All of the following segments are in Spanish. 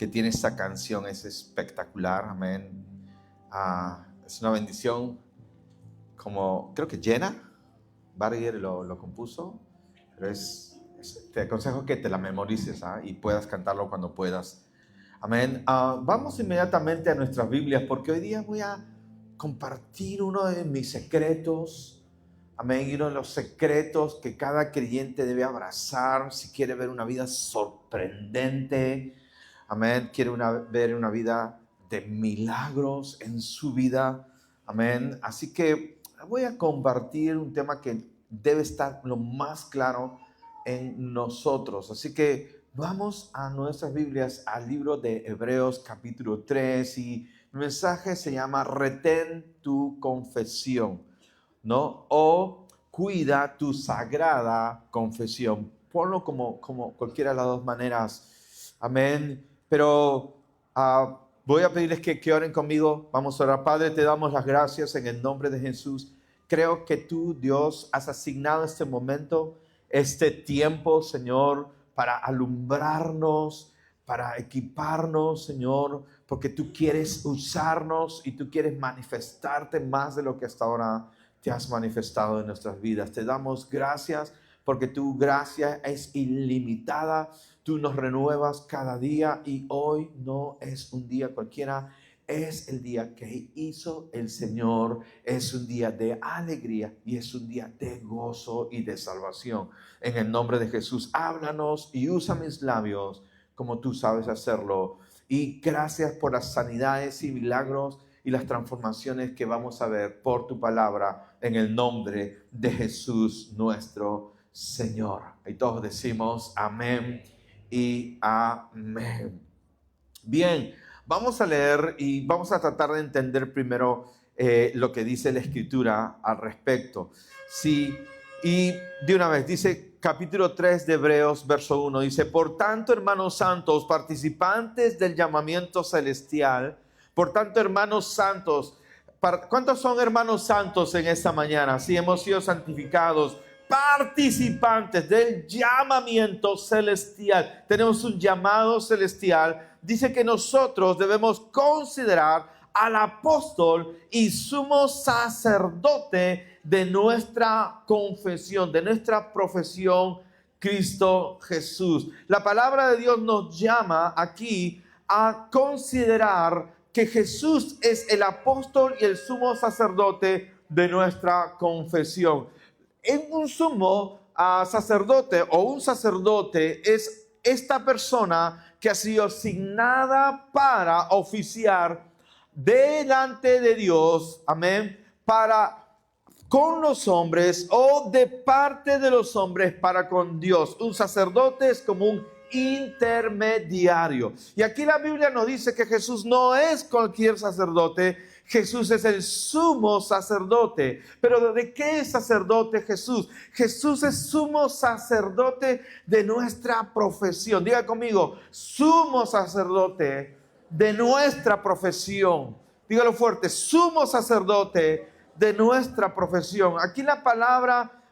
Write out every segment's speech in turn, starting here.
que tiene esta canción es espectacular, amén. Es una bendición, como creo que Jenna Barger lo compuso, pero te aconsejo que te la memorices y puedas cantarlo cuando puedas. Amén. Vamos inmediatamente a nuestras Biblias, porque hoy día voy a compartir uno de mis secretos. Amén. Y uno de los secretos que cada creyente debe abrazar si quiere ver una vida sorprendente. Amén. Quiere ver una vida de milagros en su vida. Amén. Así que voy a compartir un tema que debe estar lo más claro en nosotros. Así que vamos a nuestras Biblias, al libro de Hebreos capítulo 3, y el mensaje se llama Retén tu confesión, ¿no? O cuida tu sagrada confesión. Ponlo como cualquiera de las dos maneras. Amén. Pero voy a pedirles que oren conmigo. Vamos a orar. Padre, te damos las gracias en el nombre de Jesús. Creo que tú, Dios, has asignado este momento, este tiempo, Señor, para alumbrarnos, para equiparnos, Señor, porque tú quieres usarnos y tú quieres manifestarte más de lo que hasta ahora te has manifestado en nuestras vidas. Te damos gracias porque tu gracia es ilimitada. Tú nos renuevas cada día y hoy no es un día cualquiera. Es el día que hizo el Señor, es un día de alegría y es un día de gozo y de salvación. En el nombre de Jesús, háblanos y usa mis labios como tú sabes hacerlo. Y gracias por las sanidades y milagros y las transformaciones que vamos a ver por tu palabra en el nombre de Jesús nuestro Señor. Y todos decimos amén y amén. Bien. Vamos a leer y vamos a tratar de entender primero lo que dice la Escritura al respecto. Sí, y de una vez, dice capítulo 3 de Hebreos, verso 1, dice: por tanto, hermanos santos, participantes del llamamiento celestial, por tanto, hermanos santos, ¿cuántos son hermanos santos en esta mañana? Sí, hemos sido santificados, participantes del llamamiento celestial. Tenemos un llamado celestial. Dice que nosotros debemos considerar al apóstol y sumo sacerdote de nuestra confesión, de nuestra profesión, Cristo Jesús. La palabra de Dios nos llama aquí a considerar que Jesús es el apóstol y el sumo sacerdote de nuestra confesión. En un sumo sacerdote o un sacerdote es esta persona que ha sido asignada para oficiar delante de Dios, amén, con los hombres o de parte de los hombres para con Dios. Un sacerdote es como un intermediario. Y aquí la Biblia nos dice que Jesús no es cualquier sacerdote. Jesús es el sumo sacerdote. Pero ¿de qué es sacerdote Jesús? Jesús es sumo sacerdote de nuestra profesión. Diga conmigo, sumo sacerdote de nuestra profesión. Dígalo fuerte, sumo sacerdote de nuestra profesión. Aquí la palabra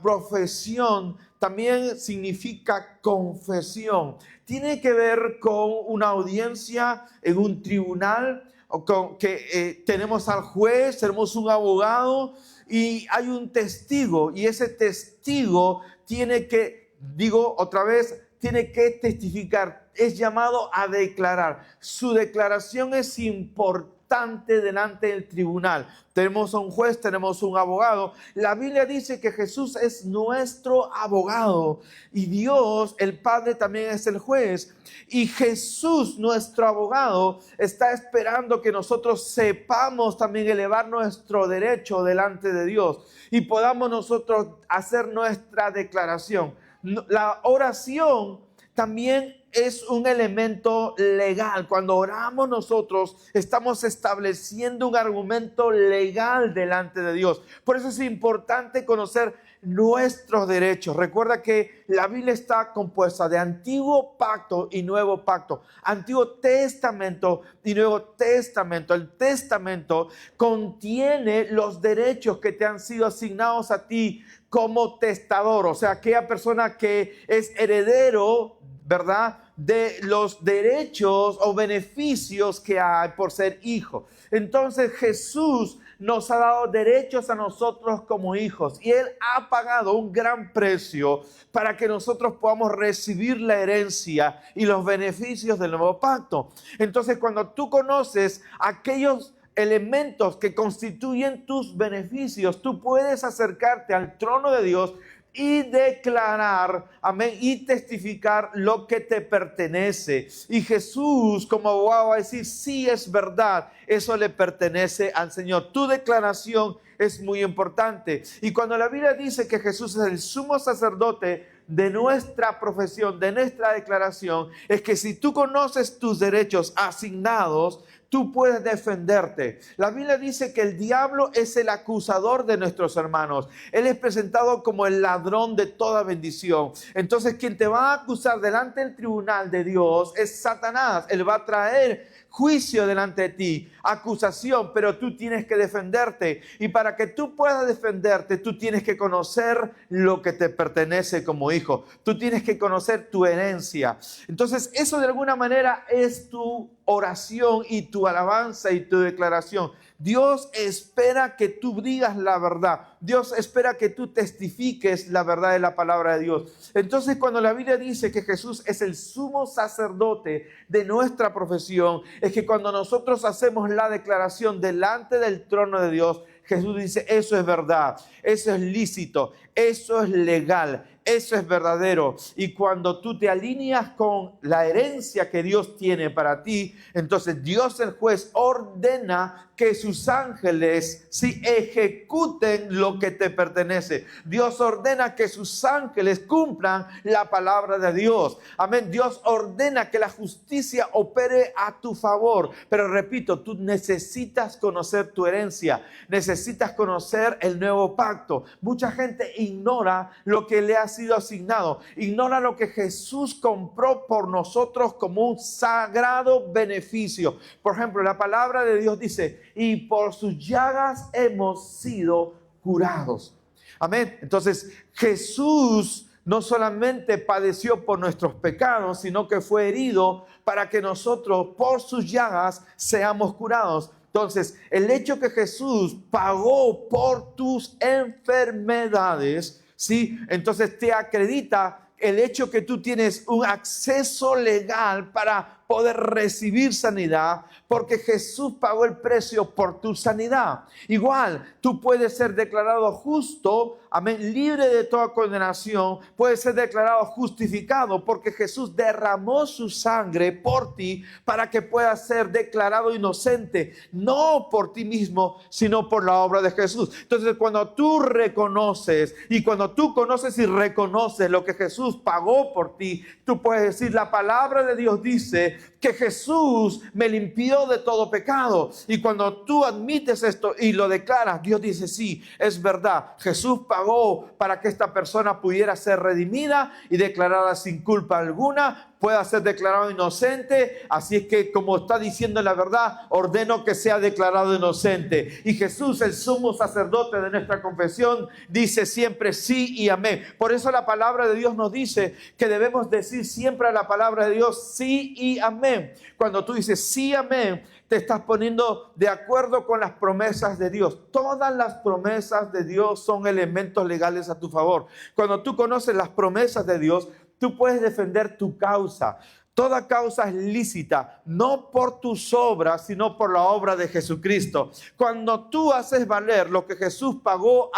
profesión también significa confesión. Tiene que ver con una audiencia en un tribunal, o con que tenemos al juez, tenemos un abogado y hay un testigo, y ese testigo tiene que, digo otra vez, tiene que testificar, es llamado a declarar. Su declaración es importante delante del tribunal. Tenemos a un juez, tenemos un abogado. La Biblia dice que Jesús es nuestro abogado y Dios, el Padre, también es el juez. Y Jesús, nuestro abogado, está esperando que nosotros sepamos también elevar nuestro derecho delante de Dios y podamos nosotros hacer nuestra declaración. La oración también es un elemento legal. Cuando oramos nosotros estamos estableciendo un argumento legal delante de Dios. Por eso es importante conocer nuestros derechos. Recuerda que la Biblia está compuesta de Antiguo Pacto y Nuevo Pacto, Antiguo Testamento y Nuevo Testamento. El Testamento contiene los derechos que te han sido asignados a ti como testador, o sea, aquella persona que es heredero, ¿verdad?, de los derechos o beneficios que hay por ser hijo. Entonces Jesús nos ha dado derechos a nosotros como hijos y Él ha pagado un gran precio para que nosotros podamos recibir la herencia y los beneficios del nuevo pacto. Entonces, cuando tú conoces aquellos elementos que constituyen tus beneficios, tú puedes acercarte al trono de Dios y declarar, amén, y testificar lo que te pertenece. Y Jesús, como abogado, va a decir, sí, es verdad, eso le pertenece al Señor. Tu declaración es muy importante. Y cuando la Biblia dice que Jesús es el sumo sacerdote de nuestra profesión, de nuestra declaración, es que si tú conoces tus derechos asignados, tú puedes defenderte. La Biblia dice que el diablo es el acusador de nuestros hermanos. Él es presentado como el ladrón de toda bendición. Entonces, quien te va a acusar delante del tribunal de Dios es Satanás. Él va a traer juicio delante de ti, acusación, pero tú tienes que defenderte. Y para que tú puedas defenderte, tú tienes que conocer lo que te pertenece como hijo. Tú tienes que conocer tu herencia. Entonces, eso de alguna manera es tu oración y tu alabanza y tu declaración. Dios espera que tú digas la verdad. Dios espera que tú testifiques la verdad de la palabra de Dios. Entonces, cuando la Biblia dice que Jesús es el sumo sacerdote de nuestra profesión, es que cuando nosotros hacemos la declaración delante del trono de Dios, Jesús dice, eso es verdad, eso es lícito, eso es legal, eso es verdadero. Y cuando tú te alineas con la herencia que Dios tiene para ti, entonces Dios el juez ordena que sus ángeles ejecuten lo que te pertenece. Dios ordena que sus ángeles cumplan la palabra de Dios. Amén. Dios ordena que la justicia opere a tu favor. Pero repito, tú necesitas conocer tu herencia. Necesitas conocer el nuevo pacto. Mucha gente ignora lo que le ha sido asignado. Ignora lo que Jesús compró por nosotros como un sagrado beneficio. Por ejemplo, la palabra de Dios dice, y por sus llagas hemos sido curados. Amén. Entonces, Jesús no solamente padeció por nuestros pecados, sino que fue herido para que nosotros, por sus llagas, seamos curados. Entonces, el hecho que Jesús pagó por tus enfermedades, ¿sí? Entonces te acredita el hecho que tú tienes un acceso legal para poder recibir sanidad, porque Jesús pagó el precio por tu sanidad. Igual, tú puedes ser declarado justo, amén, libre de toda condenación, puedes ser declarado justificado, porque Jesús derramó su sangre por ti, para que puedas ser declarado inocente, no por ti mismo, sino por la obra de Jesús. Entonces, cuando tú reconoces, y cuando tú conoces y reconoces lo que Jesús pagó por ti, tú puedes decir, la palabra de Dios dice que Jesús me limpió de todo pecado. Y cuando tú admites esto y lo declaras, Dios dice, sí, es verdad, Jesús pagó para que esta persona pudiera ser redimida y declarada sin culpa alguna, pueda ser declarado inocente. Así es que, como está diciendo la verdad, ordeno que sea declarado inocente. Y Jesús, el sumo sacerdote de nuestra confesión, dice siempre sí y amén. Por eso la palabra de Dios nos dice que debemos decir siempre a la palabra de Dios sí y amén. Cuando tú dices sí, amén, te estás poniendo de acuerdo con las promesas de Dios. Todas las promesas de Dios son elementos legales a tu favor. Cuando tú conoces las promesas de Dios, tú puedes defender tu causa. Toda causa es lícita, no por tus obras, sino por la obra de Jesucristo. Cuando tú haces valer lo que Jesús pagó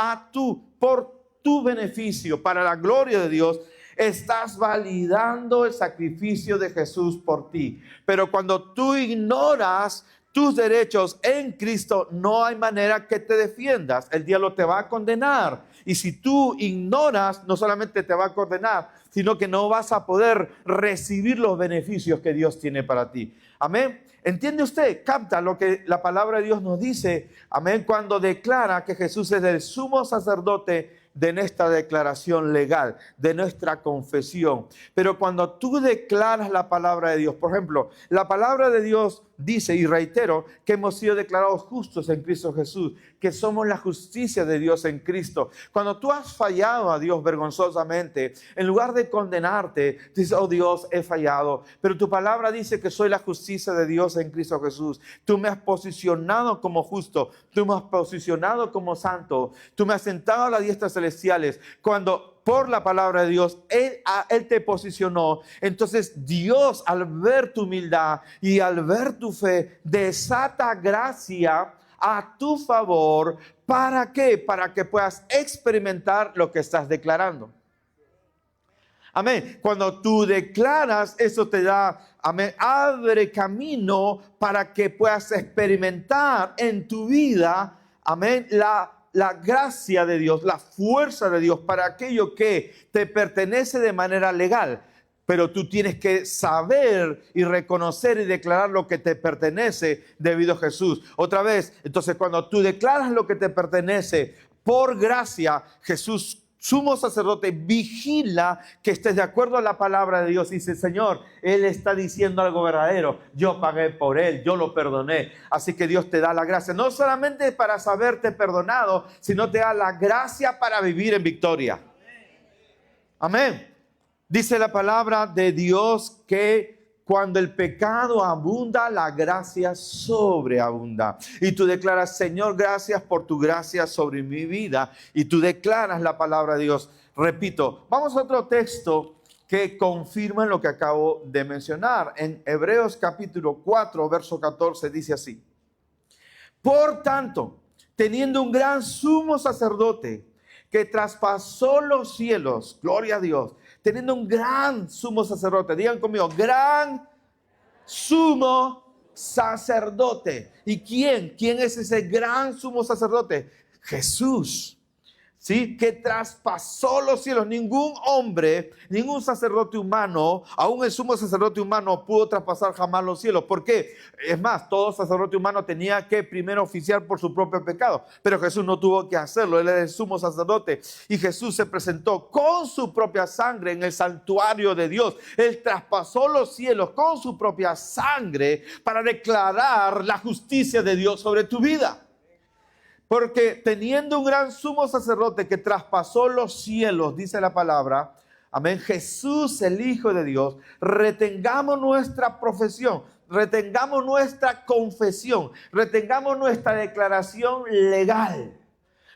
por tu beneficio, para la gloria de Dios, estás validando el sacrificio de Jesús por ti. Pero cuando tú ignoras tus derechos en Cristo, no hay manera que te defiendas. El diablo te va a condenar. Y si tú ignoras, no solamente te va a condenar, sino que no vas a poder recibir los beneficios que Dios tiene para ti. Amén. ¿Entiende usted? Capta lo que la palabra de Dios nos dice. Amén. Cuando declara que Jesús es el sumo sacerdote de nuestra declaración legal, de nuestra confesión. Pero cuando tú declaras la palabra de Dios, por ejemplo, la palabra de Dios dice, y reitero, que hemos sido declarados justos en Cristo Jesús, que somos la justicia de Dios en Cristo. Cuando tú has fallado a Dios vergonzosamente, en lugar de condenarte, dices, oh Dios, he fallado. Pero tu palabra dice que soy la justicia de Dios en Cristo Jesús. Tú me has posicionado como justo, tú me has posicionado como santo, tú me has sentado a las diestra celestiales. Cuando por la palabra de Dios, Él te posicionó. Entonces Dios, al ver tu humildad y al ver tu fe, desata gracia a tu favor. ¿Para qué? Para que puedas experimentar lo que estás declarando. Amén. Cuando tú declaras, eso te da, amén, abre camino para que puedas experimentar en tu vida, amén, la gracia de Dios, la fuerza de Dios para aquello que te pertenece de manera legal. Pero tú tienes que saber y reconocer y declarar lo que te pertenece debido a Jesús. Otra vez, entonces cuando tú declaras lo que te pertenece por gracia, Jesús, sumo sacerdote, vigila que estés de acuerdo a la palabra de Dios. Dice, Señor, Él está diciendo algo verdadero. Yo pagué por Él, yo lo perdoné. Así que Dios te da la gracia, no solamente para saberte perdonado, sino te da la gracia para vivir en victoria. Amén. Dice la palabra de Dios que cuando el pecado abunda, la gracia sobreabunda. Y tú declaras, Señor, gracias por tu gracia sobre mi vida. Y tú declaras la palabra de Dios. Repito, vamos a otro texto que confirma lo que acabo de mencionar. En Hebreos capítulo 4, verso 14, dice así. Por tanto, teniendo un gran sumo sacerdote que traspasó los cielos, gloria a Dios, teniendo un gran sumo sacerdote, digan conmigo, gran sumo sacerdote. ¿Y quién? ¿Quién es ese gran sumo sacerdote? Jesús. ¿Sí? Que traspasó los cielos. Ningún hombre, ningún sacerdote humano, aún el sumo sacerdote humano, pudo traspasar jamás los cielos. ¿Por qué? Es más, todo sacerdote humano tenía que primero oficiar por su propio pecado, pero Jesús no tuvo que hacerlo. Él era el sumo sacerdote y Jesús se presentó con su propia sangre en el santuario de Dios. Él traspasó los cielos con su propia sangre para declarar la justicia de Dios sobre tu vida. Porque teniendo un gran sumo sacerdote que traspasó los cielos, dice la palabra, amén, Jesús, el Hijo de Dios, retengamos nuestra profesión, retengamos nuestra confesión, retengamos nuestra declaración legal,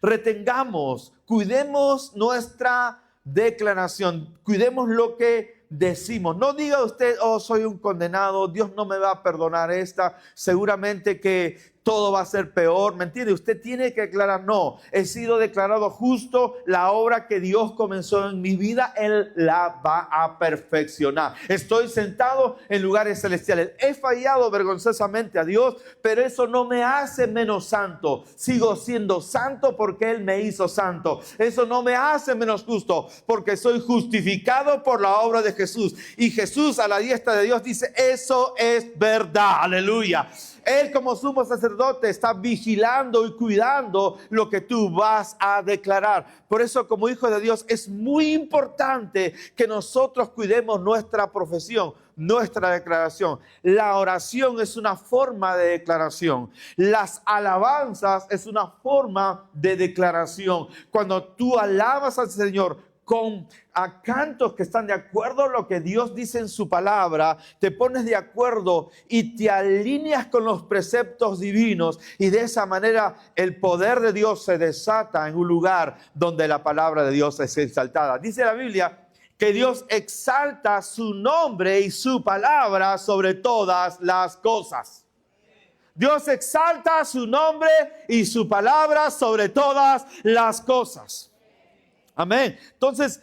retengamos, cuidemos nuestra declaración, cuidemos lo que decimos. No diga usted, oh, soy un condenado, Dios no me va a perdonar esta, seguramente que todo va a ser peor, ¿me entiende? Usted tiene que declarar, no, he sido declarado justo, la obra que Dios comenzó en mi vida, Él la va a perfeccionar. Estoy sentado en lugares celestiales, he fallado vergonzosamente a Dios, pero eso no me hace menos santo, sigo siendo santo porque Él me hizo santo. Eso no me hace menos justo, porque soy justificado por la obra de Jesús. Y Jesús a la diestra de Dios dice, eso es verdad, aleluya. Él como sumo sacerdote está vigilando y cuidando lo que tú vas a declarar. Por eso como hijo de Dios es muy importante que nosotros cuidemos nuestra profesión, nuestra declaración. La oración es una forma de declaración. Las alabanzas es una forma de declaración. Cuando tú alabas al Señor con cantos que están de acuerdo a lo que Dios dice en su palabra, te pones de acuerdo y te alineas con los preceptos divinos, y de esa manera el poder de Dios se desata en un lugar donde la palabra de Dios es exaltada. Dice la Biblia que Dios exalta su nombre y su palabra sobre todas las cosas. Dios exalta su nombre y su palabra sobre todas las cosas. Amén. Entonces,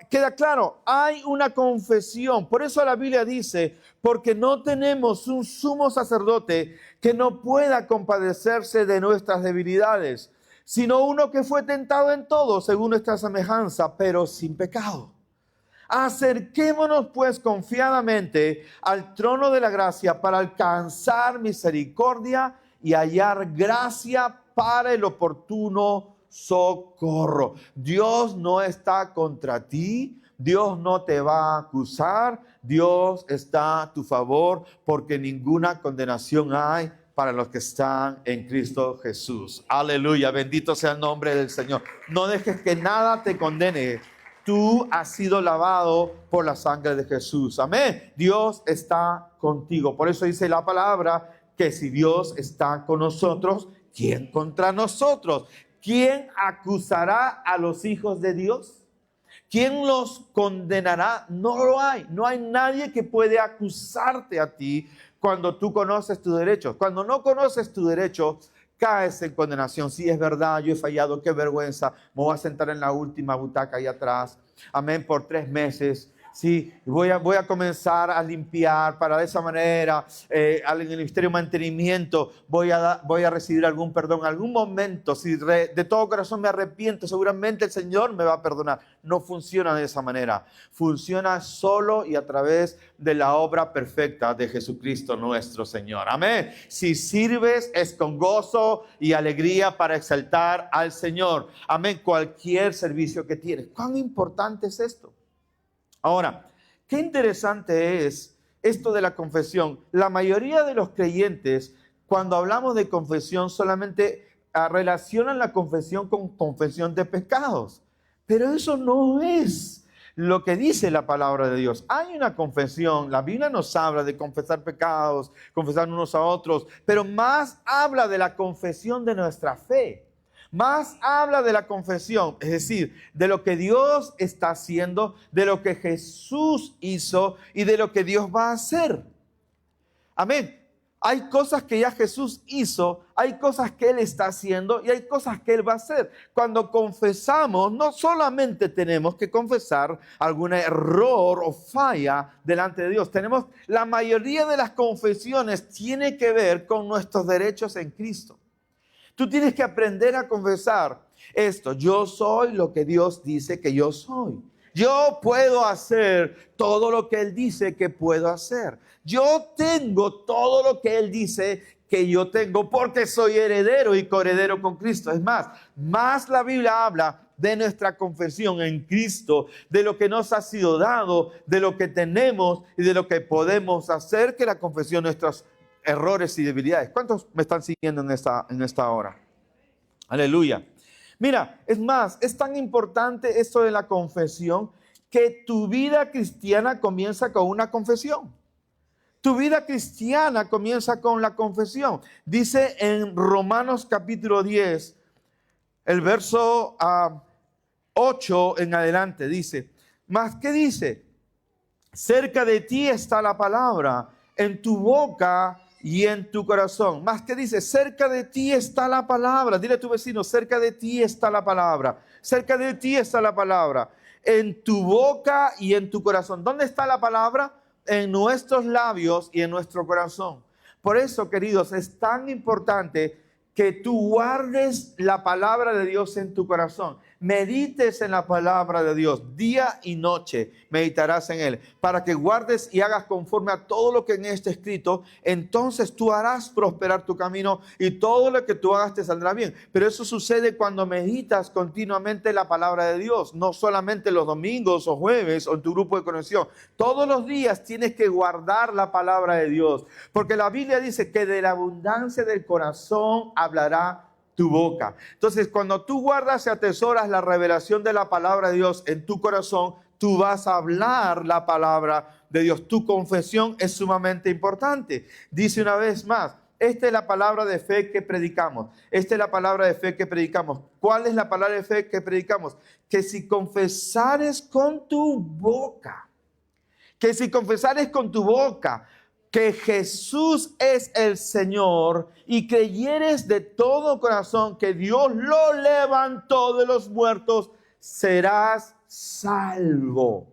queda claro, hay una confesión. Por eso la Biblia dice, porque no tenemos un sumo sacerdote que no pueda compadecerse de nuestras debilidades, sino uno que fue tentado en todo, según nuestra semejanza, pero sin pecado. Acerquémonos pues confiadamente al trono de la gracia para alcanzar misericordia y hallar gracia para el oportuno socorro. Dios no está contra ti. Dios no te va a acusar. Dios está a tu favor, porque ninguna condenación hay para los que están en Cristo Jesús. Aleluya, bendito sea el nombre del Señor. No dejes que nada te condene. Tú has sido lavado por la sangre de Jesús. Amén. Dios está contigo. Por eso dice la palabra que si Dios está con nosotros, ¿quién contra nosotros? ¿Quién acusará a los hijos de Dios? ¿Quién los condenará? No lo hay. No hay nadie que puede acusarte a ti cuando tú conoces tus derechos. Cuando no conoces tus derechos, caes en condenación. Sí, es verdad, yo he fallado, qué vergüenza. Me voy a sentar en la última butaca ahí atrás. Amén, por 3 meses. Sí, voy a comenzar a limpiar para de esa manera, en el ministerio de mantenimiento, voy a recibir algún perdón. En algún momento, si de todo corazón me arrepiento, seguramente el Señor me va a perdonar. No funciona de esa manera. Funciona solo y a través de la obra perfecta de Jesucristo nuestro Señor. Amén. Si sirves, es con gozo y alegría para exaltar al Señor. Amén. Cualquier servicio que tienes. ¿Cuán importante es esto? Ahora, qué interesante es esto de la confesión. La mayoría de los creyentes, cuando hablamos de confesión, solamente relacionan la confesión con confesión de pecados. Pero eso no es lo que dice la palabra de Dios. Hay una confesión, la Biblia nos habla de confesar pecados, confesar unos a otros, pero más habla de la confesión de nuestra fe. Más habla de la confesión, es decir, de lo que Dios está haciendo, de lo que Jesús hizo y de lo que Dios va a hacer. Amén. Hay cosas que ya Jesús hizo, hay cosas que Él está haciendo y hay cosas que Él va a hacer. Cuando confesamos, no solamente tenemos que confesar algún error o falla delante de Dios. La mayoría de las confesiones tiene que ver con nuestros derechos en Cristo. Tú tienes que aprender a confesar esto. Yo soy lo que Dios dice que yo soy. Yo puedo hacer todo lo que Él dice que puedo hacer. Yo tengo todo lo que Él dice que yo tengo porque soy heredero y coheredero con Cristo. Es más la Biblia habla de nuestra confesión en Cristo, de lo que nos ha sido dado, de lo que tenemos y de lo que podemos hacer, que la confesión de nuestros errores y debilidades. ¿Cuántos me están siguiendo en esta hora? Aleluya. Mira, es tan importante esto de la confesión que tu vida cristiana comienza con una confesión. Tu vida cristiana comienza con la confesión. Dice en Romanos capítulo 10, el verso 8 en adelante, dice, ¿más qué dice? Cerca de ti está la palabra, en tu boca y en tu corazón. Más que dice, cerca de ti está la palabra. Dile a tu vecino, cerca de ti está la palabra. Cerca de ti está la palabra. En tu boca y en tu corazón. ¿Dónde está la palabra? En nuestros labios y en nuestro corazón. Por eso, queridos, es tan importante que tú guardes la palabra de Dios en tu corazón. Medites en la palabra de Dios, día y noche meditarás en él, para que guardes y hagas conforme a todo lo que en este escrito. Entonces tú harás prosperar tu camino y todo lo que tú hagas te saldrá bien. Pero eso sucede cuando meditas continuamente la palabra de Dios, no solamente los domingos o jueves o en tu grupo de conexión. Todos los días tienes que guardar la palabra de Dios, porque la Biblia dice que de la abundancia del corazón hablará tu boca. Entonces, cuando tú guardas y atesoras la revelación de la palabra de Dios en tu corazón, tú vas a hablar la palabra de Dios. Tu confesión es sumamente importante. Dice una vez más, esta es la palabra de fe que predicamos. Esta es la palabra de fe que predicamos. ¿Cuál es la palabra de fe que predicamos? Que si confesares con tu boca, que Jesús es el Señor y creyeres de todo corazón que Dios lo levantó de los muertos, serás salvo.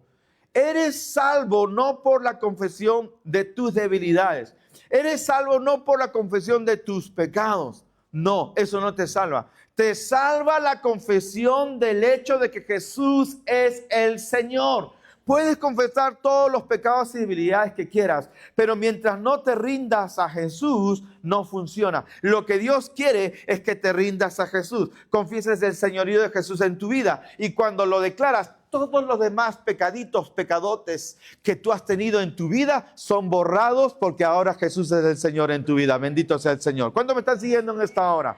Eres salvo no por la confesión de tus debilidades. Eres salvo no por la confesión de tus pecados. No, eso no te salva. Te salva la confesión del hecho de que Jesús es el Señor. Puedes confesar todos los pecados y debilidades que quieras, pero mientras no te rindas a Jesús, no funciona. Lo que Dios quiere es que te rindas a Jesús, confieses el señorío de Jesús en tu vida, y cuando lo declaras, todos los demás pecaditos, pecadotes que tú has tenido en tu vida son borrados porque ahora Jesús es el Señor en tu vida. Bendito sea el Señor. ¿Cuántos me están siguiendo en esta hora?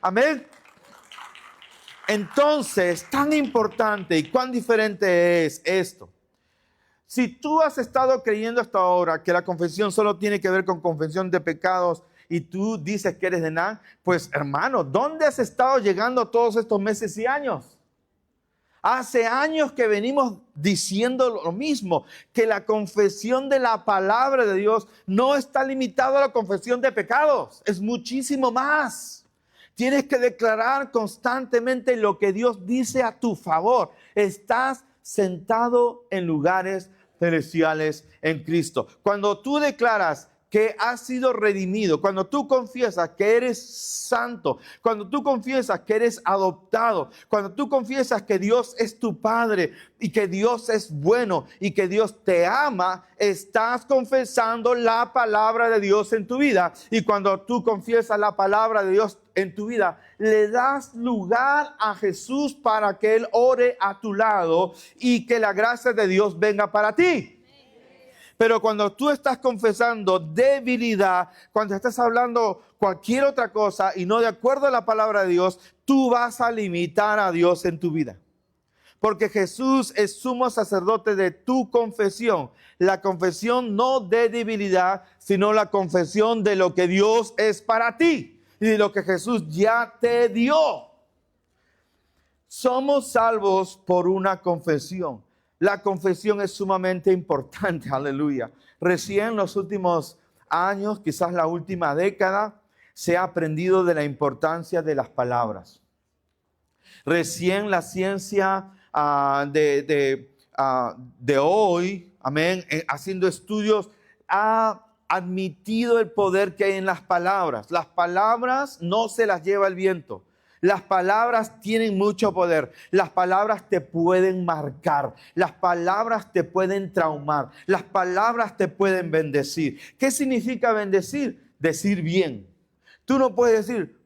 Amén. Entonces, tan importante y cuán diferente es esto. Si tú has estado creyendo hasta ahora que la confesión solo tiene que ver con confesión de pecados y tú dices que eres de nada, pues hermano, ¿dónde has estado llegando todos estos meses y años? Hace años que venimos diciendo lo mismo, que la confesión de la palabra de Dios no está limitada a la confesión de pecados, es muchísimo más. Tienes que declarar constantemente lo que Dios dice a tu favor. Estás sentado en lugares celestiales en Cristo. Cuando tú declaras que has sido redimido, cuando tú confiesas que eres santo, cuando tú confiesas que eres adoptado, cuando tú confiesas que Dios es tu Padre y que Dios es bueno y que Dios te ama, estás confesando la palabra de Dios en tu vida. Y cuando tú confiesas la palabra de Dios en tu vida, le das lugar a Jesús para que Él ore a tu lado y que la gracia de Dios venga para ti. Pero cuando tú estás confesando debilidad, cuando estás hablando cualquier otra cosa y no de acuerdo a la palabra de Dios, tú vas a limitar a Dios en tu vida. Porque Jesús es sumo sacerdote de tu confesión. La confesión no de debilidad, sino la confesión de lo que Dios es para ti y de lo que Jesús ya te dio. Somos salvos por una confesión. La confesión es sumamente importante, aleluya. Recién en los últimos años, quizás la última década, se ha aprendido de la importancia de las palabras. Recién la ciencia de hoy, amén, haciendo estudios, ha admitido el poder que hay en las palabras. Las palabras no se las lleva el viento. Las palabras tienen mucho poder. Las palabras te pueden marcar. Las palabras te pueden traumar. Las palabras te pueden bendecir. ¿Qué significa bendecir? Decir bien. Tú no puedes decir,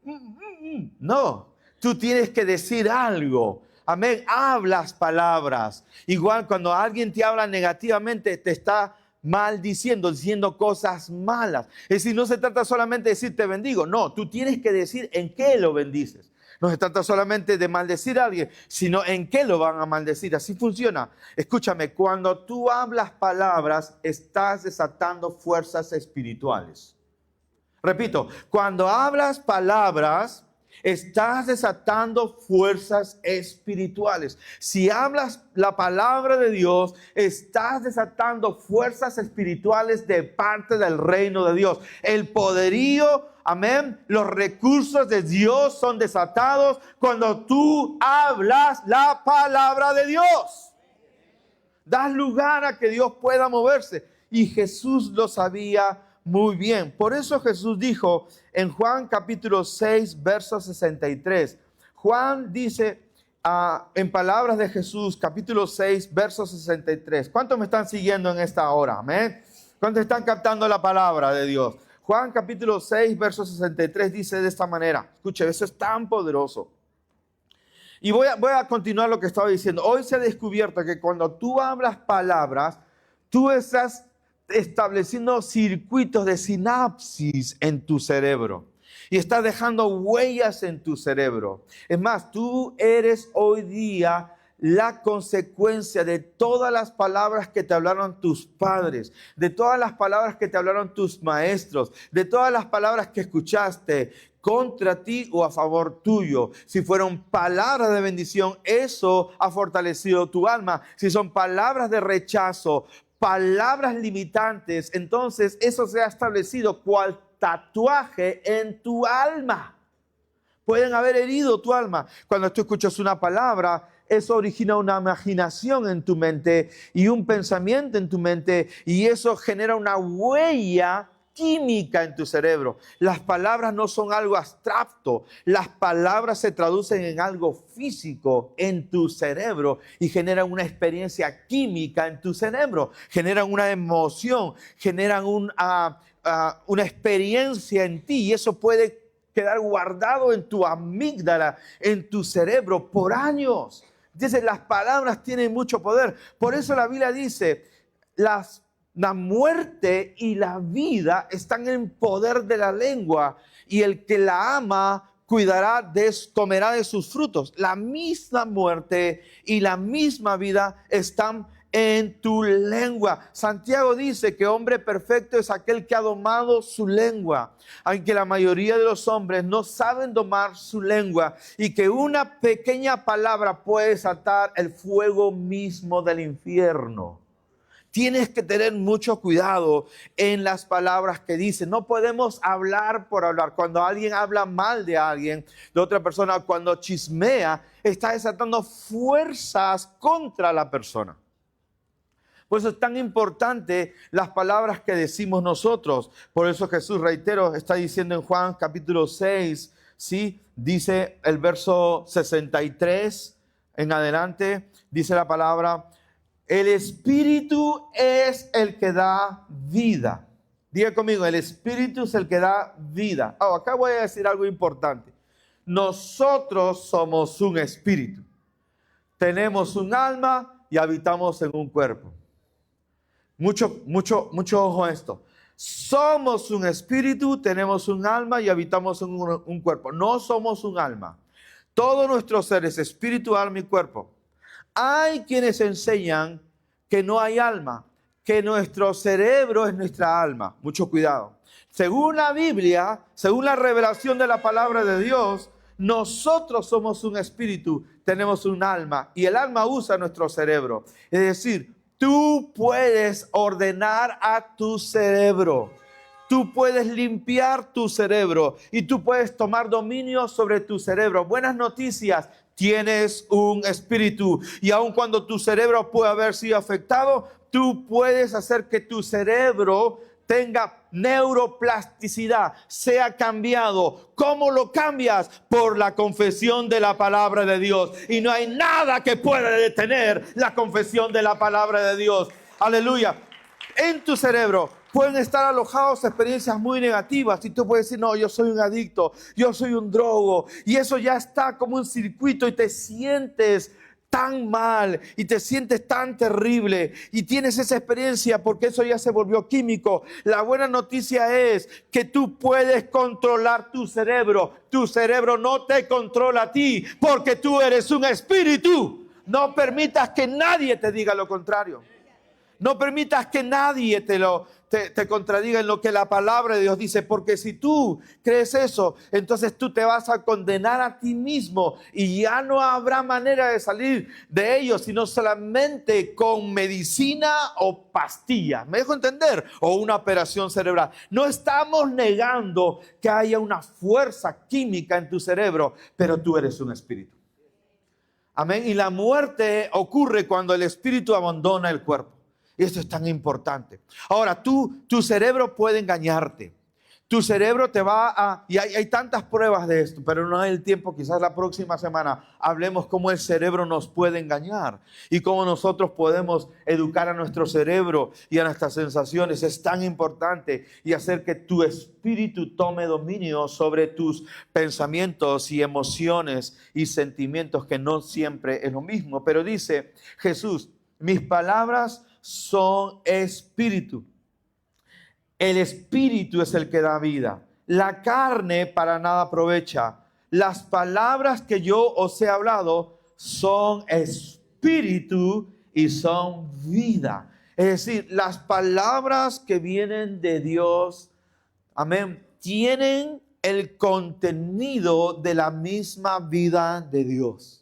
no. Tú tienes que decir algo. Amén. Hablas palabras. Igual cuando alguien te habla negativamente, te está maldiciendo, diciendo cosas malas. Es decir, no se trata solamente de decir te bendigo. No, tú tienes que decir en qué lo bendices. No se trata solamente de maldecir a alguien, sino en qué lo van a maldecir. Así funciona. Escúchame, cuando tú hablas palabras, estás desatando fuerzas espirituales. Repito, cuando hablas palabras, estás desatando fuerzas espirituales. Si hablas la palabra de Dios, estás desatando fuerzas espirituales de parte del reino de Dios. El poderío, amén, los recursos de Dios son desatados cuando tú hablas la palabra de Dios. Das lugar a que Dios pueda moverse. Y Jesús lo sabía muy bien. Por eso Jesús dijo en Juan capítulo 6, verso 63. Juan dice en palabras de Jesús, capítulo 6, verso 63. ¿Cuántos me están siguiendo en esta hora? Amén. ¿Cuántos están captando la palabra de Dios? Juan capítulo 6, verso 63 dice de esta manera. Escuche, eso es tan poderoso. Y voy a continuar lo que estaba diciendo. Hoy se ha descubierto que cuando tú hablas palabras, tú estás estableciendo circuitos de sinapsis en tu cerebro y estás dejando huellas en tu cerebro. Es más, tú eres hoy día la consecuencia de todas las palabras que te hablaron tus padres, de todas las palabras que te hablaron tus maestros, de todas las palabras que escuchaste contra ti o a favor tuyo. Si fueron palabras de bendición, eso ha fortalecido tu alma. Si son palabras de rechazo, palabras limitantes, entonces eso se ha establecido cual tatuaje en tu alma. Pueden haber herido tu alma. Cuando tú escuchas una palabra, eso origina una imaginación en tu mente y un pensamiento en tu mente, y eso genera una huella química en tu cerebro. Las palabras no son algo abstracto. Las palabras se traducen en algo físico en tu cerebro y generan una experiencia química en tu cerebro. Generan una emoción, generan una experiencia en ti y eso puede quedar guardado en tu amígdala, en tu cerebro por años. Entonces las palabras tienen mucho poder. Por eso la Biblia dice, la muerte y la vida están en poder de la lengua y el que la ama comerá de sus frutos. La misma muerte y la misma vida están en tu lengua. Santiago dice que hombre perfecto es aquel que ha domado su lengua, aunque la mayoría de los hombres no saben domar su lengua y que una pequeña palabra puede desatar el fuego mismo del infierno. Tienes que tener mucho cuidado en las palabras que dices. No podemos hablar por hablar. Cuando alguien habla mal de alguien, de otra persona, cuando chismea, está desatando fuerzas contra la persona. Por eso es tan importante las palabras que decimos nosotros. Por eso Jesús, reitero, está diciendo en Juan capítulo 6, ¿sí? Dice el verso 63 en adelante, dice la palabra, el Espíritu es el que da vida. Diga conmigo, el Espíritu es el que da vida. Acá voy a decir algo importante. Nosotros somos un espíritu. Tenemos un alma y habitamos en un cuerpo. Mucho ojo a esto. Somos un espíritu, tenemos un alma y habitamos en un cuerpo. No somos un alma. Todo nuestro ser es espíritu, alma y cuerpo. Hay quienes enseñan que no hay alma, que nuestro cerebro es nuestra alma. Mucho cuidado. Según la Biblia, según la revelación de la palabra de Dios, nosotros somos un espíritu, tenemos un alma y el alma usa nuestro cerebro. Es decir, tú puedes ordenar a tu cerebro. Tú puedes limpiar tu cerebro y tú puedes tomar dominio sobre tu cerebro. Buenas noticias, tienes un espíritu y aun cuando tu cerebro puede haber sido afectado, tú puedes hacer que tu cerebro tenga neuroplasticidad, sea cambiado. ¿Cómo lo cambias? Por la confesión de la palabra de Dios. Y no hay nada que pueda detener la confesión de la palabra de Dios. Aleluya. En tu cerebro pueden estar alojados experiencias muy negativas y tú puedes decir, no, yo soy un adicto, yo soy un drogo. Y eso ya está como un circuito y te sientes tan mal y te sientes tan terrible y tienes esa experiencia porque eso ya se volvió químico. La buena noticia es que tú puedes controlar tu cerebro. Tu cerebro no te controla a ti porque tú eres un espíritu. No permitas que nadie te diga lo contrario. No permitas que nadie te contradiga en lo que la palabra de Dios dice, porque si tú crees eso, entonces tú te vas a condenar a ti mismo y ya no habrá manera de salir de ello, sino solamente con medicina o pastillas. ¿Me dejo entender? O una operación cerebral. No estamos negando que haya una fuerza química en tu cerebro, pero tú eres un espíritu. Amén. Y la muerte ocurre cuando el espíritu abandona el cuerpo. Y esto es tan importante. Ahora, tu cerebro puede engañarte. Tu cerebro te va a... Y hay tantas pruebas de esto, pero no hay el tiempo. Quizás la próxima semana hablemos cómo el cerebro nos puede engañar y cómo nosotros podemos educar a nuestro cerebro y a nuestras sensaciones. Es tan importante y hacer que tu espíritu tome dominio sobre tus pensamientos y emociones y sentimientos, que no siempre es lo mismo. Pero dice Jesús, mis palabras son espíritu. El espíritu es el que da vida. La carne para nada aprovecha. Las palabras que yo os he hablado son espíritu y son vida. Es decir, las palabras que vienen de Dios, amén, tienen el contenido de la misma vida de Dios.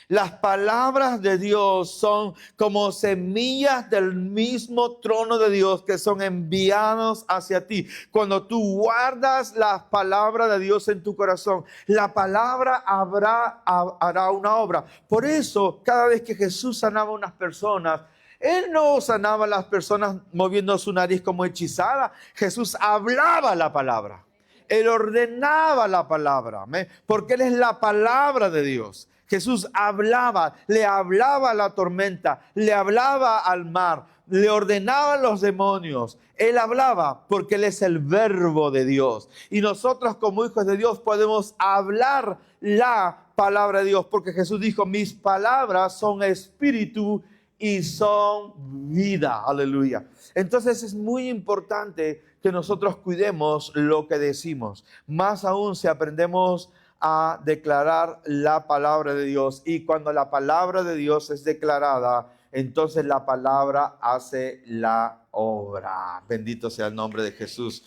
Las palabras de Dios son como semillas del mismo trono de Dios que son enviados hacia ti. Cuando tú guardas las palabras de Dios en tu corazón, la palabra hará una obra. Por eso, cada vez que Jesús sanaba a unas personas, Él no sanaba a las personas moviendo su nariz como hechizada. Jesús hablaba la palabra. Él ordenaba la palabra. ¿Amén? Porque Él es la palabra de Dios. Jesús hablaba, le hablaba a la tormenta, le hablaba al mar, le ordenaba a los demonios. Él hablaba porque Él es el verbo de Dios. Y nosotros como hijos de Dios podemos hablar la palabra de Dios. Porque Jesús dijo, mis palabras son espíritu y son vida. Aleluya. Entonces es muy importante que nosotros cuidemos lo que decimos. Más aún si aprendemos a declarar la palabra de Dios. Y cuando la palabra de Dios es declarada, entonces la palabra hace la obra. Bendito sea el nombre de Jesús.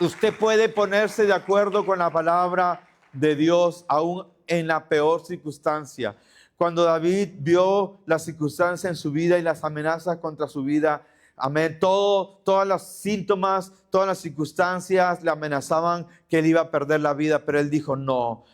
Usted puede ponerse de acuerdo con la palabra de Dios aún en la peor circunstancia. Cuando David vio la circunstancia en su vida y las amenazas contra su vida, amén, todos los síntomas, todas las circunstancias le amenazaban que él iba a perder la vida, pero él dijo, no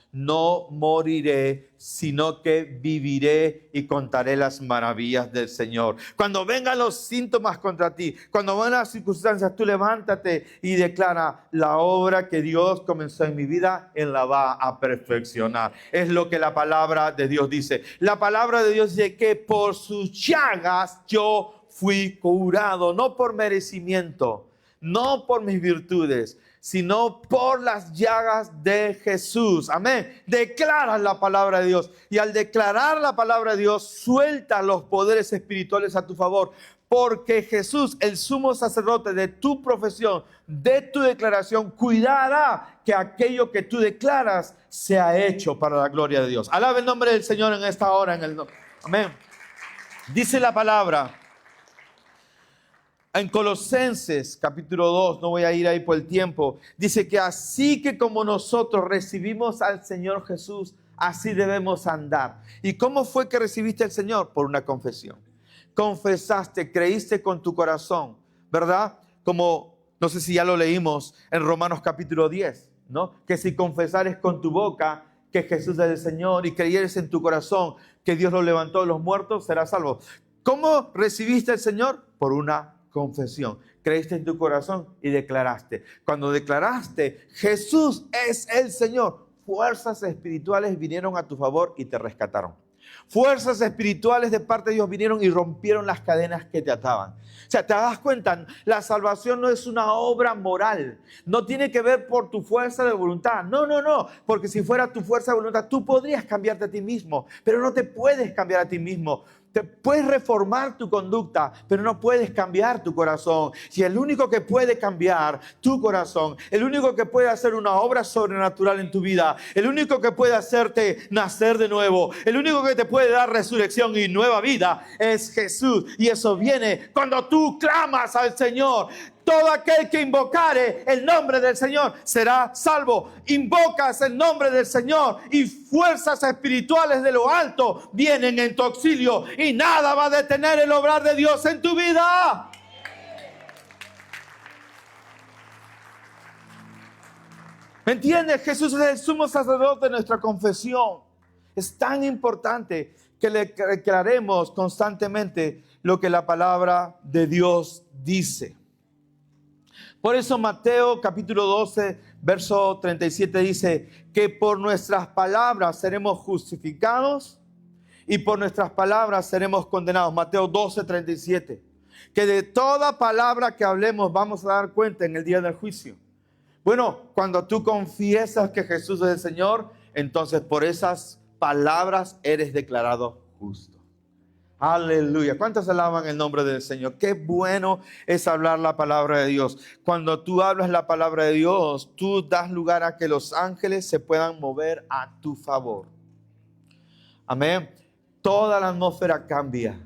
moriré, sino que viviré y contaré las maravillas del Señor. Cuando vengan los síntomas contra ti, cuando vengan las circunstancias, tú levántate y declara, la obra que Dios comenzó en mi vida, Él la va a perfeccionar. Es lo que la palabra de Dios dice. La palabra de Dios dice que por sus llagas yo fui curado, no por merecimiento, no por mis virtudes, sino por las llagas de Jesús. Amén. Declaras la palabra de Dios. Y al declarar la palabra de Dios, suelta los poderes espirituales a tu favor. Porque Jesús, el sumo sacerdote de tu profesión, de tu declaración, cuidará que aquello que tú declaras sea hecho para la gloria de Dios. Alabe el nombre del Señor en esta hora. Amén. Dice la palabra. En Colosenses capítulo 2, no voy a ir ahí por el tiempo, dice que así que como nosotros recibimos al Señor Jesús, así debemos andar. ¿Y cómo fue que recibiste al Señor? Por una confesión. Confesaste, creíste con tu corazón, ¿verdad? Como, no sé si ya lo leímos en Romanos capítulo 10, ¿no? Que si confesares con tu boca que Jesús es el Señor y creyeres en tu corazón que Dios lo levantó de los muertos, serás salvo. ¿Cómo recibiste al Señor? Por una confesión. Creíste en tu corazón y declaraste. Cuando declaraste, Jesús es el Señor, fuerzas espirituales vinieron a tu favor y te rescataron. Fuerzas espirituales de parte de Dios vinieron y rompieron las cadenas que te ataban. O sea, te das cuenta, la salvación no es una obra moral. No tiene que ver por tu fuerza de voluntad. No. Porque si fuera tu fuerza de voluntad, tú podrías cambiarte a ti mismo. Pero no te puedes cambiar a ti mismo. Te puedes reformar tu conducta, pero no puedes cambiar tu corazón. Y el único que puede cambiar tu corazón, el único que puede hacer una obra sobrenatural en tu vida, el único que puede hacerte nacer de nuevo, el único que te puede dar resurrección y nueva vida es Jesús. Y eso viene cuando tú clamas al Señor. Todo aquel que invocare el nombre del Señor será salvo. Invocas el nombre del Señor y fuerzas espirituales de lo alto vienen en tu auxilio y nada va a detener el obrar de Dios en tu vida. ¿Me entiendes? Jesús es el sumo sacerdote de nuestra confesión. Es tan importante que le declaremos constantemente lo que la palabra de Dios dice. Por eso Mateo capítulo 12, verso 37 dice que por nuestras palabras seremos justificados y por nuestras palabras seremos condenados. Mateo 12, 37. Que de toda palabra que hablemos vamos a dar cuenta en el día del juicio. Bueno, cuando tú confiesas que Jesús es el Señor, entonces por esas palabras eres declarado justo. Aleluya. ¿Cuántos alaban el nombre del Señor? Qué bueno es hablar la palabra de Dios. Cuando tú hablas la palabra de Dios, tú das lugar a que los ángeles se puedan mover a tu favor. Amén. Toda la atmósfera cambia.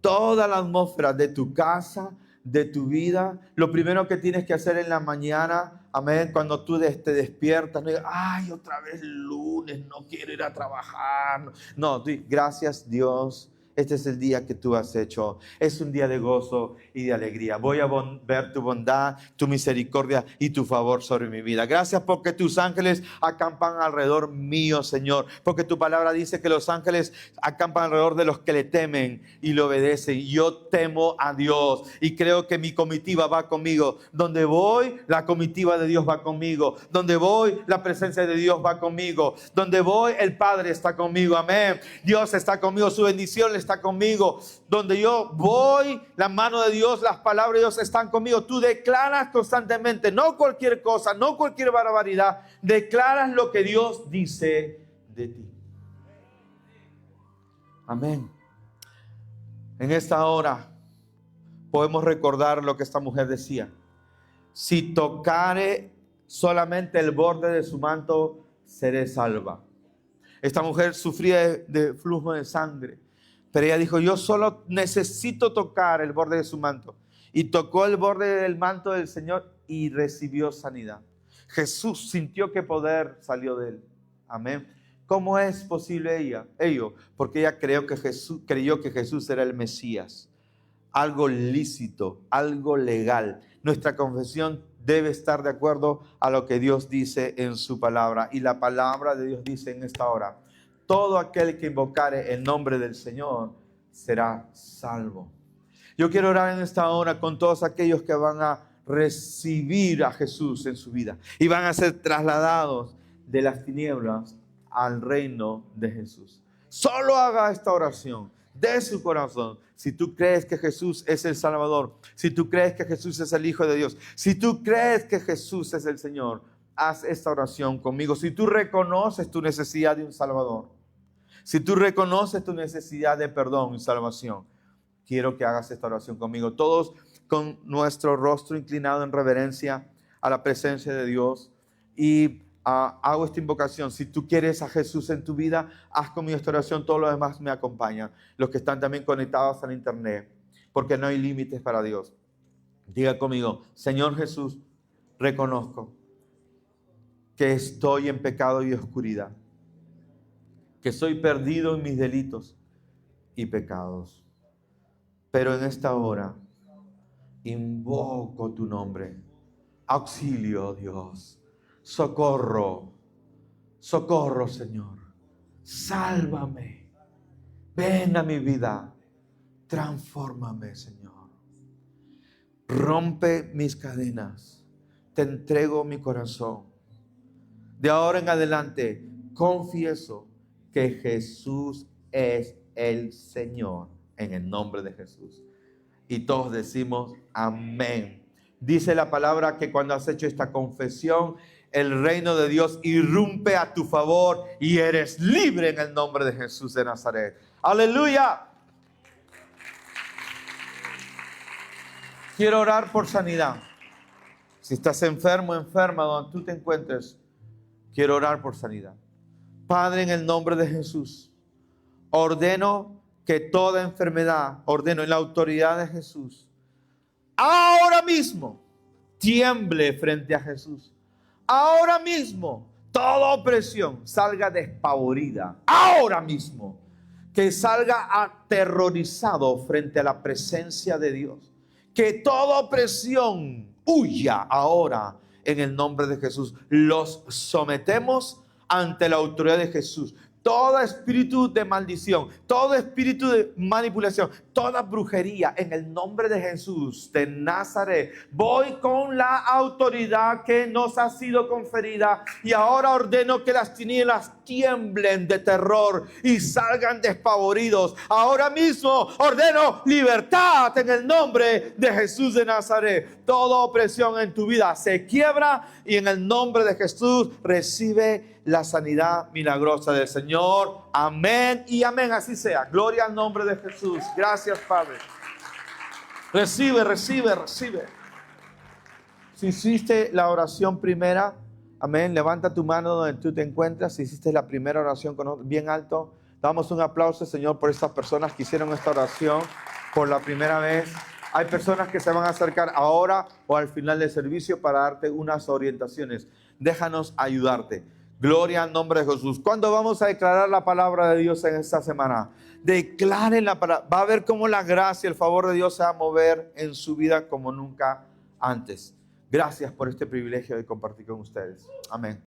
Toda la atmósfera de tu casa, de tu vida. Lo primero que tienes que hacer en la mañana, amén, cuando tú te despiertas, no digas, ay, otra vez lunes, no quiero ir a trabajar. No, gracias Dios. Este es el día que tú has hecho. Es un día de gozo y de alegría. Voy a ver tu bondad, tu misericordia y tu favor sobre mi vida. Gracias porque tus ángeles acampan alrededor mío, Señor. Porque tu palabra dice que los ángeles acampan alrededor de los que le temen y le obedecen. Yo temo a Dios y creo que mi comitiva va conmigo. Donde voy, la comitiva de Dios va conmigo. Donde voy, la presencia de Dios va conmigo. Donde voy, el Padre está conmigo. Amén. Dios está conmigo. Su bendición está conmigo. Donde yo voy, la mano de Dios, las palabras de Dios están conmigo. Tú declaras constantemente, no cualquier cosa, no cualquier barbaridad. Declaras lo que Dios dice de ti. Amén. En esta hora podemos recordar lo que esta mujer decía. Si tocare solamente el borde de su manto, seré salva. Esta mujer sufría de flujo de sangre, pero ella dijo, yo solo necesito tocar el borde de su manto. Y tocó el borde del manto del Señor y recibió sanidad. Jesús sintió que poder salió de él. Amén. ¿Cómo es posible ello? Porque ella creyó que Jesús era el Mesías. Algo lícito, algo legal. Nuestra confesión debe estar de acuerdo a lo que Dios dice en su palabra. Y la palabra de Dios dice en esta hora, todo aquel que invocare el nombre del Señor será salvo. Yo quiero orar en esta hora con todos aquellos que van a recibir a Jesús en su vida y van a ser trasladados de las tinieblas al reino de Jesús. Solo haga esta oración de su corazón. Si tú crees que Jesús es el Salvador, si tú crees que Jesús es el Hijo de Dios, si tú crees que Jesús es el Señor, haz esta oración conmigo. Si tú reconoces tu necesidad de un Salvador, si tú reconoces tu necesidad de perdón y salvación, quiero que hagas esta oración conmigo. Todos con nuestro rostro inclinado en reverencia a la presencia de Dios. Y hago esta invocación. Si tú quieres a Jesús en tu vida, haz conmigo esta oración. Todos los demás me acompañan. Los que están también conectados al internet. Porque no hay límites para Dios. Diga conmigo, Señor Jesús, reconozco que estoy en pecado y oscuridad. Que soy perdido en mis delitos y pecados. Pero en esta hora invoco tu nombre. Auxilio, Dios. Socorro. Socorro, Señor. Sálvame. Ven a mi vida. Transfórmame, Señor. Rompe mis cadenas. Te entrego mi corazón. De ahora en adelante, confieso que Jesús es el Señor. En el nombre de Jesús. Y todos decimos amén. Dice la palabra que cuando has hecho esta confesión, el reino de Dios irrumpe a tu favor y eres libre en el nombre de Jesús de Nazaret. ¡Aleluya! Quiero orar por sanidad. Si estás enfermo, enferma, donde tú te encuentres, quiero orar por sanidad. Padre, en el nombre de Jesús, ordeno que toda enfermedad, ordeno en la autoridad de Jesús, ahora mismo tiemble frente a Jesús. Ahora mismo toda opresión salga despavorida. Ahora mismo que salga aterrorizado frente a la presencia de Dios. Que toda opresión huya ahora en el nombre de Jesús. Los sometemos ante la autoridad de Jesús. Todo espíritu de maldición, todo espíritu de manipulación, toda brujería en el nombre de Jesús de Nazaret. Voy con la autoridad que nos ha sido conferida y ahora ordeno que las tinieblas tiemblen de terror y salgan despavoridos. Ahora mismo ordeno libertad en el nombre de Jesús de Nazaret. Toda opresión en tu vida se quiebra y en el nombre de Jesús recibe la sanidad milagrosa del Señor. Amén y amén. Así sea. Gloria al nombre de Jesús. Gracias, Padre. Recibe, recibe, recibe. Si hiciste la oración primera, amén, levanta tu mano donde tú te encuentras. Si hiciste la primera oración bien alto, damos un aplauso, Señor, por estas personas que hicieron esta oración por la primera vez. Hay personas que se van a acercar ahora o al final del servicio para darte unas orientaciones. Déjanos ayudarte. Gloria al nombre de Jesús. ¿Cuándo vamos a declarar la palabra de Dios en esta semana? Declaren la palabra. Va a ver cómo la gracia y el favor de Dios se va a mover en su vida como nunca antes. Gracias por este privilegio de compartir con ustedes. Amén.